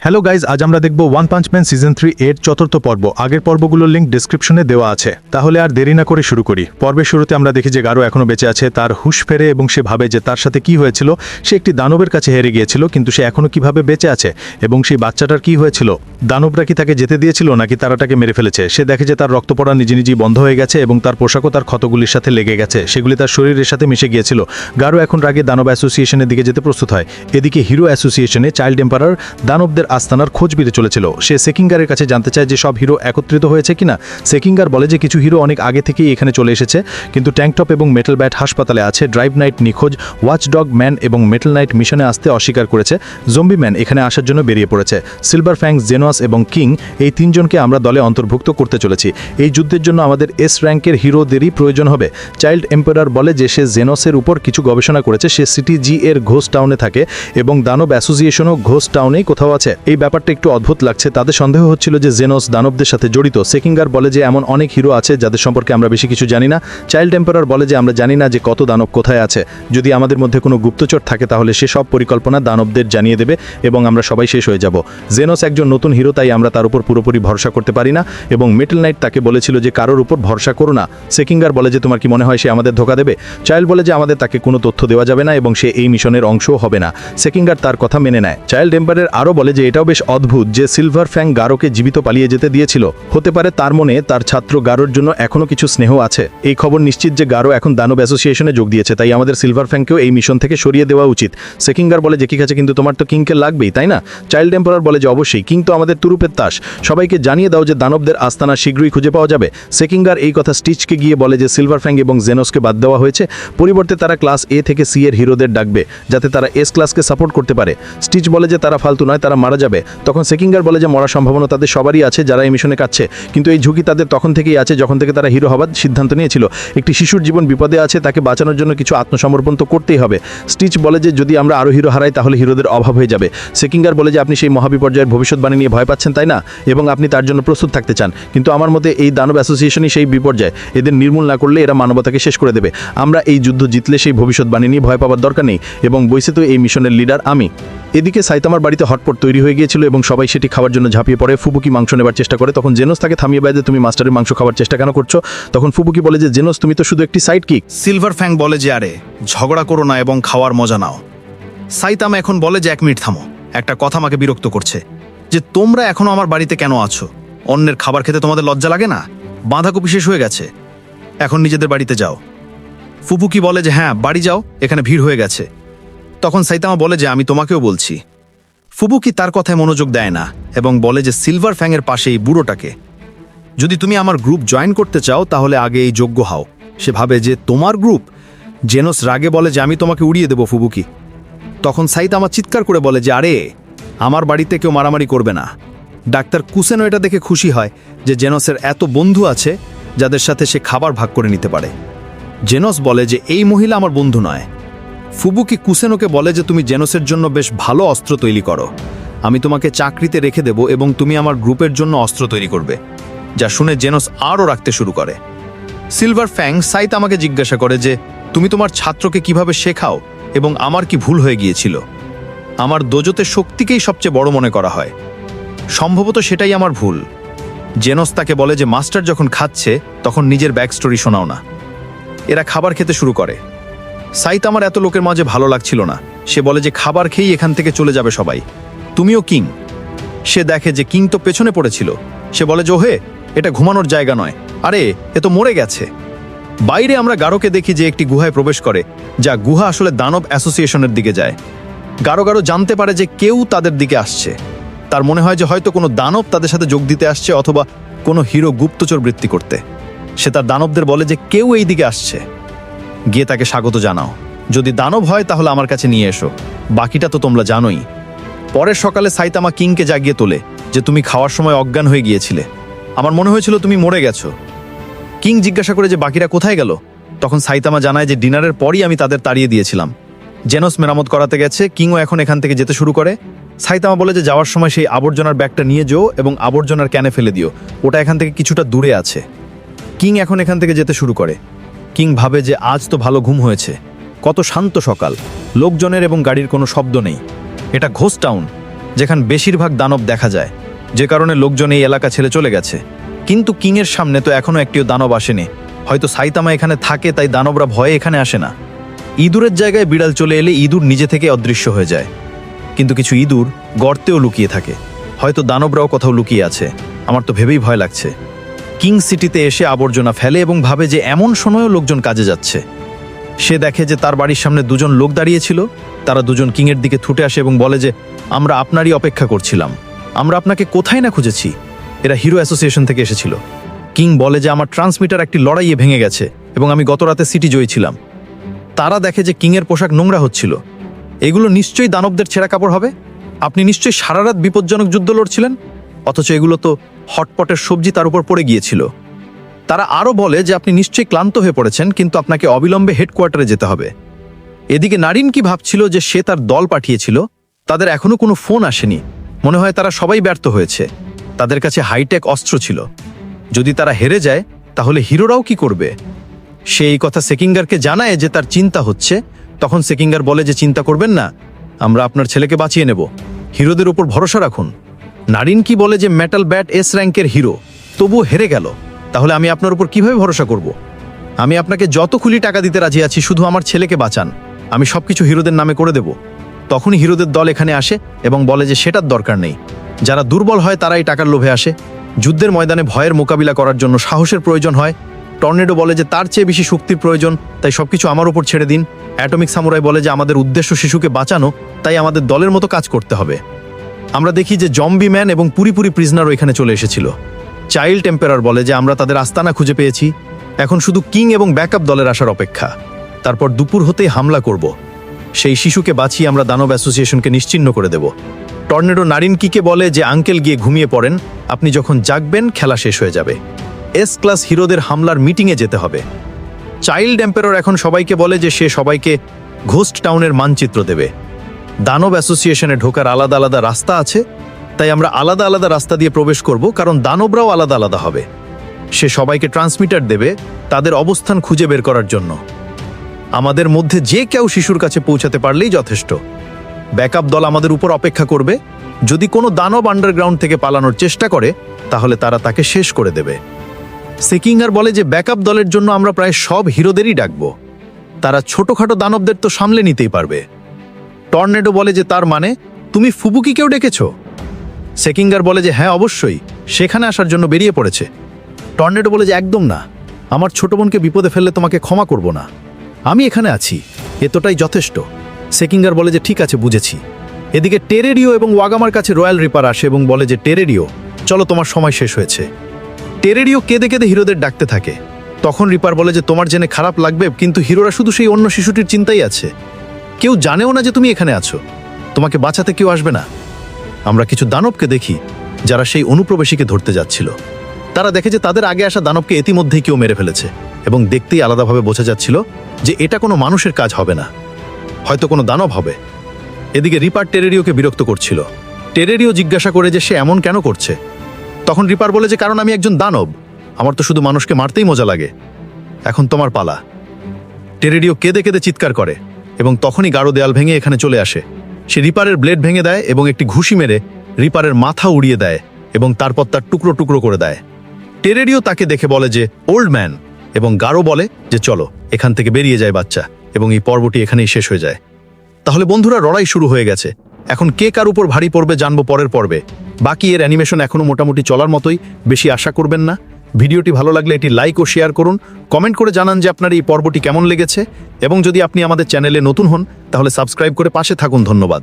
Hello guys, আজ আমরা দেখব ওয়ান পাঞ্চ ম্যান সিজন 3 এর চতুর্থ পর্ব। আগের পর্বগুলোর লিঙ্ক ডিসক্রিপশনে দেওয়া আছে। তাহলে আর দেরি না করে শুরু করি। পর্বের শুরুতে আমরা দেখি যে গারো এখনো বেঁচে আছে, তার হুঁশ ফেরে এবং সে ভাবে যে তার সাথে কি হয়েছিল। সে একটি দানবের কাছে হেরে গিয়েছিল, কিন্তু সে এখনো কিভাবে বেঁচে আছে এবং সেই বাচ্চাটার কি হয়েছিল। দানবরা কি তাকে যেতে দিয়েছিল নাকি তারা তাকে মেরে ফেলেছে। সে দেখে যে তার রক্ত পড়া নিজে নিজেই বন্ধ হয়ে গেছে এবং তার পোশাকও তার ক্ষতগুলির সাথে লেগে গেছে, সেগুলি তার শরীরের সাথে মিশে গিয়েছিল। গারো এখন রাগে দানব অ্যাসোসিয়েশনের দিকে যেতে প্রস্তুত হয়। এদিকে হিরো অ্যাসোসিয়েশনে চাইল্ড এম্পারার দানবদের আস্তানার খোঁজ বেড়ে চলেছিল। সে সেকিঙ্গারের কাছে জানতে চায় যে সব হিরো একত্রিত হয়েছে কিনা। সেকিঙ্গার বলে যে কিছু হিরো অনেক আগে থেকেই এখানে চলে এসেছে, কিন্তু ট্যাঙ্কটপ এবং মেটাল ব্যাট হাসপাতালে আছে। ড্রাইভ নাইট নিখোঁজ, ওয়াচডগ ম্যান এবং মেটাল নাইট মিশনে আসতে অস্বীকার করেছে। জম্বি ম্যান এখানে আসার জন্য বেরিয়ে পড়েছে। সিলভার ফ্যাংস, জেনোয়াস এবং কিং, এই তিনজনকে আমরা দলে অন্তর্ভুক্ত করতে চলেছি। এই যুদ্ধের জন্য আমাদের এস র্যাঙ্কের হিরোদেরই প্রয়োজন হবে। চাইল্ড এম্পারার বলে যে সে জেনসের উপর কিছু গবেষণা করেছে। সে সিটি জি এর ঘোস্ট টাউনে থাকে এবং দানব অ্যাসোসিয়েশনও ঘোস্ট টাউনেই কোথাও আছে। এই ব্যাপারটা একটু অদ্ভুত লাগছে। তাদের সন্দেহ হচ্ছিল যে জেনস দানবদের সাথে জড়িত। সেকিঙ্গার বলে যে এমন অনেক হিরো আছে যাদের সম্পর্কে আমরা বেশি কিছু জানি না। চাইল্ড এম্পারার বলে যে আমরা জানি না যে কত দানব কোথায় আছে। যদি আমাদের মধ্যে কোনো গুপ্তচর থাকে তাহলে সে সব পরিকল্পনা দানবদের জানিয়ে দেবে এবং আমরা সবাই শেষ হয়ে যাব। জেনস একজন নতুন হিরো, তাই আমরা তার উপর পুরোপুরি ভরসা করতে পারি না এবং মেটাল নাইট তাকে বলেছিল যে কারোর উপর ভরসা করো না। সেকিঙ্গার বলে যে তোমার কি মনে হয় সে আমাদের ধোঁকা দেবে। চাইল্ড বলে যে আমাদের তাকে কোনো তথ্য দেওয়া যাবে না এবং সে এই মিশনের অংশও হবে না। সেকিঙ্গার তার কথা মেনে নেয়। চাইল্ড এম্পায়ার আরও বলে যে এটাও বেশ অদ্ভুত যে সিলভার ফ্যাং গারোকে জীবিত পালিয়ে যেতে দিয়েছিল। হতে পারে তার মনে তার ছাত্র গারোর জন্য এখনো কিছু স্নেহ আছে। এই খবর নিশ্চিত যে গারো এখন দানব অ্যাসোসিয়েশনে যোগ দিয়েছে, তাই আমাদের সিলভার ফ্যাংকেও এই মিশন থেকে সরিয়ে দেওয়া উচিত। সেকিঙ্গার বলে যে ঠিক আছে, কিন্তু তোমার তো কিংকে লাগবেই, তাই না? চাইল্ড এম্পায়ার বলে যে অবশ্যই, কিং তো আমাদের তুরুপের তাস। সবাইকে জানিয়ে দাও যে দানবদের আস্তানা শীঘ্রই খুঁজে পাওয়া যাবে। সেকিঙ্গার এই কথা স্টিচকে গিয়ে বলে যে সিলভার ফ্যাং এবং জেনসকে বাদ দেওয়া হয়েছে, পরিবর্তে তারা ক্লাস এ থেকে সি এর হিরোদের ডাকবে যাতে তারা এস ক্লাসকে সাপোর্ট করতে পারে। স্টিচ বলে যে তারা ফালতু নয়, তারা মারা যাবে। তখন সেকিঙ্গার বলে যে মরার সম্ভাবনা তাদের সবারই আছে যারা এই মিশনে কাটছে, কিন্তু এই ঝুঁকি তাদের তখন থেকেই আছে যখন থেকে তারা হিরো হবার সিদ্ধান্ত নিয়েছিল। একটি শিশুর জীবন বিপদে আছে, তাকে বাঁচানোর জন্য কিছু আত্মসমর্পণ তো করতেই হবে। স্টিচ বলে যে যদি আমরা আরও হিরো হারাই তাহলে হিরোদের অভাব হয়ে যাবে। সেকিঙ্গার বলে যে আপনি সেই মহাবিপর্যয়ের ভবিষ্যৎবাণী নিয়ে ভয় পাচ্ছেন, তাই না? এবং আপনি তার জন্য প্রস্তুত থাকতে চান, কিন্তু আমার মতে এই দানব অ্যাসোসিয়েশনই সেই বিপর্যয়। এদের নির্মূল না করলে এরা মানবতাকে শেষ করে দেবে। আমরা এই যুদ্ধ জিতলে সেই ভবিষ্যৎবাণী নিয়ে ভয় পাওয়ার দরকার নেই এবং বইসে তো এই মিশনের লিডার আমি। এদিকে সাইতামার বাড়িতে হটপট তৈরি হয়ে গিয়েছিল এবং সবাই সেটি খাওয়ার জন্য ঝাঁপিয়ে পড়ে। ফুবুকি মাংস নেবার চেষ্টা করে, তখন জেনস তাকে থামিয়ে দেয় যে তুমি মাস্টারের মাংস খাওয়ার চেষ্টা কেন করছো। তখন ফুবুকি বলে যে জেনস তুমি তো শুধু একটি সাইড কিক। সিলভার ফ্যাং বলে যে আরে ঝগড়া করো না এবং খাওয়ার মজা নাও। সাইতামা এখন বলে যে 1 মিনিট থামো, একটা কথা আমাকে বিরক্ত করছে যে তোমরা এখনো আমার বাড়িতে কেন আছো। অন্যের খাবার খেতে তোমাদের লজ্জা লাগে না? বাঁধাকপি শেষ হয়ে গেছে, এখন নিজেদের বাড়িতে যাও। ফুবুকি বলে যে হ্যাঁ বাড়ি যাও, এখানে ভিড় হয়ে গেছে। তখন সাইতামা বলে যে আমি তোমাকেও বলছি। ফুবুকি তার কথায় মনোযোগ দেয় না এবং বলে যে সিলভার ফ্যাংয়ের পাশে এই বুড়োটাকে, যদি তুমি আমার গ্রুপ জয়েন করতে চাও তাহলে আগে এই যোগ্য হও। সে ভাবে যে তোমার গ্রুপ। জেনস রাগে বলে যে আমি তোমাকে উড়িয়ে দেব ফুবুকি। তখন সাইতামা চিৎকার করে বলে যে আরে আমার বাড়িতে কেউ মারামারি করবে না। ডাক্তার কুসেনো এটা দেখে খুশি হয় যে জেনসের এত বন্ধু আছে যাদের সাথে সে খাবার ভাগ করে নিতে পারে। জেনস বলে যে এই মহিলা আমার বন্ধু নয়। ফুবুকি কুসেনোকে বলে যে তুমি জেনসের জন্য বেশ ভালো অস্ত্র তৈরি করো, আমি তোমাকে চাকরিতে রেখে দেব এবং তুমি আমার গ্রুপের জন্য অস্ত্র তৈরি করবে। যা শুনে জেনস আরও রাখতে শুরু করে। সিলভার ফ্যাং সাইতামাকে জিজ্ঞাসা করে যে তুমি তোমার ছাত্রকে কিভাবে শেখাও এবং আমার কি ভুল হয়ে গিয়েছিল। আমার দোজোতে শক্তিকেই সবচেয়ে বড় মনে করা হয়, সম্ভবত সেটাই আমার ভুল। জেনস তাকে বলে যে মাস্টার যখন খাচ্ছে তখন নিজের ব্যাক স্টোরি শোনাও না। এরা খাবার খেতে শুরু করে। সাইতামার এত লোকের মাঝে ভালো লাগছিল না। সে বলে যে খাবার খেয়েই এখান থেকে চলে যাবে সবাই, তুমিও কিং। সে দেখে যে কিং তো পেছনে পড়েছিল। সে বলে যে ওহে এটা ঘুমানোর জায়গা নয়, আরে এ তো মরে গেছে। বাইরে আমরা গারোকে দেখি যে একটি গুহায় প্রবেশ করে, যা গুহা আসলে দানব অ্যাসোসিয়েশনের দিকে যায়। গারো গারো জানতে পারে যে কেউ তাদের দিকে আসছে। তার মনে হয় যে হয়তো কোনো দানব তাদের সাথে যোগ দিতে আসছে অথবা কোনো হিরো গুপ্তচর বৃত্তি করতে। সে তার দানবদের বলে যে কেউ এই দিকে আসছে, গিয়ে তাকে স্বাগত জানাও। যদি দানব হয় তাহলে আমার কাছে নিয়ে এসো, বাকিটা তো তোমরা জানোই। পরের সকালে সাইতামা কিংকে জাগিয়ে তোলে যে তুমি খাওয়ার সময় অজ্ঞান হয়ে গিয়েছিলে, আমার মনে হয়েছিল তুমি মরে গেছো। কিং জিজ্ঞাসা করে যে বাকিরা কোথায় গেল। তখন সাইতামা জানায় যে ডিনারের পরই আমি তাদের তাড়িয়ে দিয়েছিলাম। জেনস মেরামত করাতে গেছে, কিংও এখন এখান থেকে যেতে শুরু করে। সাইতামা বলে যে যাওয়ার সময় সেই আবর্জনার ব্যাগটা নিয়ে যেও এবং আবর্জনার ক্যানে ফেলে দিও, ওটা এখান থেকে কিছুটা দূরে আছে। কিং এখন এখান থেকে যেতে শুরু করে। কিং ভাবে যে আজ তো ভালো ঘুম হয়েছে, কত শান্ত সকাল, লোকজনের এবং গাড়ির কোনো শব্দ নেই। এটা ঘোস্ট টাউন। যেখানে বেশিরভাগ দানব দেখা যায়, যে কারণে লোকজন এই এলাকা ছেড়ে চলে গেছে। কিন্তু কিংয়ের সামনে তো এখনো একটিও দানব আসেনি। হয়তো সাইতামা এখানে থাকে, তাই দানবরা ভয়ে এখানে আসে না। ইঁদুরের জায়গায় বিড়াল চলে এলে ইঁদুর নিজে থেকে অদৃশ্য হয়ে যায়, কিন্তু কিছু ইঁদুর গর্তেও লুকিয়ে থাকে। হয়তো দানবরাও কোথাও লুকিয়ে আছে। আমার তো ভেবেই ভয় লাগছে। কিং সিটিতে এসে আবর্জনা ফেলে এবং ভাবে যে এমন সময়েও লোকজন কাজে যাচ্ছে। সে দেখে যে তার বাড়ির সামনে দুজন লোক দাঁড়িয়েছিল। তারা দুজন কিংয়ের দিকে ছুটে আসে এবং বলে যে আমরা আপনারই অপেক্ষা করছিলাম, আমরা আপনাকে কোথায় না খুঁজেছি। এরা হিরো অ্যাসোসিয়েশন থেকে এসেছিল। কিং বলে যে আমার ট্রান্সমিটার একটি লড়াইয়ে ভেঙে গেছে এবং আমি গত রাতে সিটি জয়ী ছিলাম। তারা দেখে যে কিংয়ের পোশাক নোংরা হচ্ছিল। এগুলো নিশ্চয়ই দানবদের ছেঁড়া কাপড় হবে। আপনি নিশ্চয়ই সারা রাত বিপজ্জনক যুদ্ধ লড়ছিলেন, অথচ এগুলো তো হটপটের সবজি তার উপর পড়ে গিয়েছিল। তারা আরও বলে যে আপনি নিশ্চয়ই ক্লান্ত হয়ে পড়েছেন, কিন্তু আপনাকে অবিলম্বে হেডকোয়ার্টারে যেতে হবে। এদিকে নারিন কি ভাবছিল যে সে তার দল পাঠিয়েছিল, তাদের এখনো কোনো ফোন আসেনি। মনে হয় তারা সবাই ব্যর্থ হয়েছে। তাদের কাছে হাইটেক অস্ত্র ছিল। যদি তারা হেরে যায় তাহলে হিরোরাও কি করবে? সে এই কথা সেকিঙ্গারকে জানায় যে তার চিন্তা হচ্ছে। তখন সেকিঙ্গার বলে যে চিন্তা করবেন না, আমরা আপনার ছেলেকে বাঁচিয়ে নেব, হিরোদের উপর ভরসা রাখুন। নারিন কি বলে যে মেটাল ব্যাট এস র্যাঙ্কের হিরো, তবুও হেরে গেল, তাহলে আমি আপনার উপর কিভাবে ভরসা করব? আমি আপনাকে যত খুলি টাকা দিতে রাজি আছি, শুধু আমার ছেলেকে বাঁচান, আমি সবকিছু হিরোদের নামে করে দেব। তখনই হিরোদের দল এখানে আসে এবং বলে যে সেটার দরকার নেই। যারা দুর্বল হয় তারাই টাকার লোভে আসে। যুদ্ধের ময়দানে ভয়ের মোকাবিলা করার জন্য সাহসের প্রয়োজন হয়। টর্নেডো বলে যে তার চেয়ে বেশি শক্তির প্রয়োজন, তাই সবকিছু আমার উপর ছেড়ে দিন। অ্যাটমিক সামুরাই বলে যে আমাদের উদ্দেশ্য শিশুকে বাঁচানো, তাই আমাদের দলের মতো কাজ করতে হবে। আমরা দেখি যে জম্বি ম্যান এবং পুরি প্রিজনারও এখানে চলে এসেছিল। চাইল্ড টেম্পেরার বলে যে আমরা তাদের আস্তানা খুঁজে পেয়েছি, এখন শুধু কিং এবং ব্যাকআপ দলের আসার অপেক্ষা। তারপর দুপুর হতেই হামলা করব। সেই শিশুকে বাঁচিয়ে আমরা দানব অ্যাসোসিয়েশনকে নিশ্চিহ্ন করে দেব। টর্নেডো নারিনকিকে বলে যে আঙ্কেল গিয়ে ঘুমিয়ে পড়েন, আপনি যখন জাগবেন খেলা শেষ হয়ে যাবে। এস ক্লাস হিরোদের হামলার মিটিংয়ে যেতে হবে। চাইল্ড এম্পায়ার এখন সবাইকে বলে যে সে সবাইকে ঘোস্ট টাউনের মানচিত্র দেবে। দানব অ্যাসোসিয়েশনে ঢোকার আলাদা আলাদা রাস্তা আছে, তাই আমরা আলাদা আলাদা রাস্তা দিয়ে প্রবেশ করব, কারণ দানবরাও আলাদা আলাদা হবে। সে সবাইকে ট্রান্সমিটার দেবে তাদের অবস্থান খুঁজে বের করার জন্য। আমাদের মধ্যে যে কেউ শিশুর কাছে পৌঁছাতে পারলেই যথেষ্ট। ব্যাকআপ দল আমাদের উপর অপেক্ষা করবে। যদি কোনো দানব আন্ডারগ্রাউন্ড থেকে পালানোর চেষ্টা করে তাহলে তারা তাকে শেষ করে দেবে। সেকিঙ্গার বলে যে ব্যাকআপ দলের জন্য আমরা প্রায় সব হিরোদেরই ডাকব। তারা ছোটখাটো দানবদের তো সামলে নিতেই পারবে। টর্নেডো বলে যে তার মানে তুমি ফুবুকিকেও ডেকেছ? সেকিঙ্গার বলে যে হ্যাঁ অবশ্যই, সেখানে আসার জন্য বেরিয়ে পড়েছে। টর্নেডো বলে যে একদম না, আমার ছোট বোনকে বিপদে ফেললে তোমাকে ক্ষমা করব না, আমি এখানে আছি, এতটাই যথেষ্ট। সেকিঙ্গার বলে যে ঠিক আছে, বুঝেছি। এদিকে টেরেরিও এবং ওয়াগামার কাছে রয়্যাল রিপার আসে এবং বলে যে টেরেরিও, চলো তোমার সময় শেষ হয়েছে। টেরেরিও কেঁদে কেঁদে হিরোদের ডাকতে থাকে। তখন রিপার বলে যে তোমার জেনে খারাপ লাগবে, কিন্তু হিরোরা শুধু সেই অন্য শিশুটির চিন্তাই আছে। কেউ জানেও না যে তুমি এখানে আছো, তোমাকে বাঁচাতে কেউ আসবে না। আমরা কিছু দানবকে দেখি যারা সেই অনুপ্রবেশীকে ধরতে যাচ্ছিল। তারা দেখে যে তাদের আগে আসা দানবকে ইতিমধ্যেই কেউ মেরে ফেলেছে এবং দেখতেই আলাদাভাবে বোঝা যাচ্ছিল যে এটা কোনো মানুষের কাজ হবে না, হয়তো কোনো দানব হবে। এদিকে রিপার টেরেরিওকে বিরক্ত করছিল। টেরেরিও জিজ্ঞাসা করে যে সে এমন কেন করছে। তখন রিপার বলে যে কারণ আমি একজন দানব, আমার তো শুধু মানুষকে মারতেই মজা লাগে। এখন তোমার পালা। টেরেরিও কেঁদে কেঁদে চিৎকার করে এবং তখনই গাঢ় দেয়াল ভেঙে এখানে চলে আসে। সে রিপারের ব্লেড ভেঙে দেয় এবং একটি ঘুষি মেরে রিপারের মাথা উড়িয়ে দেয় এবং তারপর তার টুকরো টুকরো করে দেয়। টেরেরিও তাকে দেখে বলে যে ওল্ড ম্যান, এবং গাঢ় বলে যে চলো এখান থেকে বেরিয়ে যায় বাচ্চা, এবং এই পর্বটি এখানেই শেষ হয়ে যায়। তাহলে বন্ধুরা, লড়াই শুরু হয়ে গেছে। এখন কে কার উপর ভারী পড়বে জানবো পরের পর্বে। বাকি এর অ্যানিমেশন এখনো মোটামুটি চলার মতোই, বেশি আশা করবেন না। ভিডিওটি ভালো লাগলে এটি লাইক ও শেয়ার করুন। কমেন্ট করে জানান যে আপনার এই পর্বটি কেমন লেগেছে, এবং যদি আপনি আমাদের চ্যানেলে নতুন হন তাহলে সাবস্ক্রাইব করে পাশে থাকুন। ধন্যবাদ।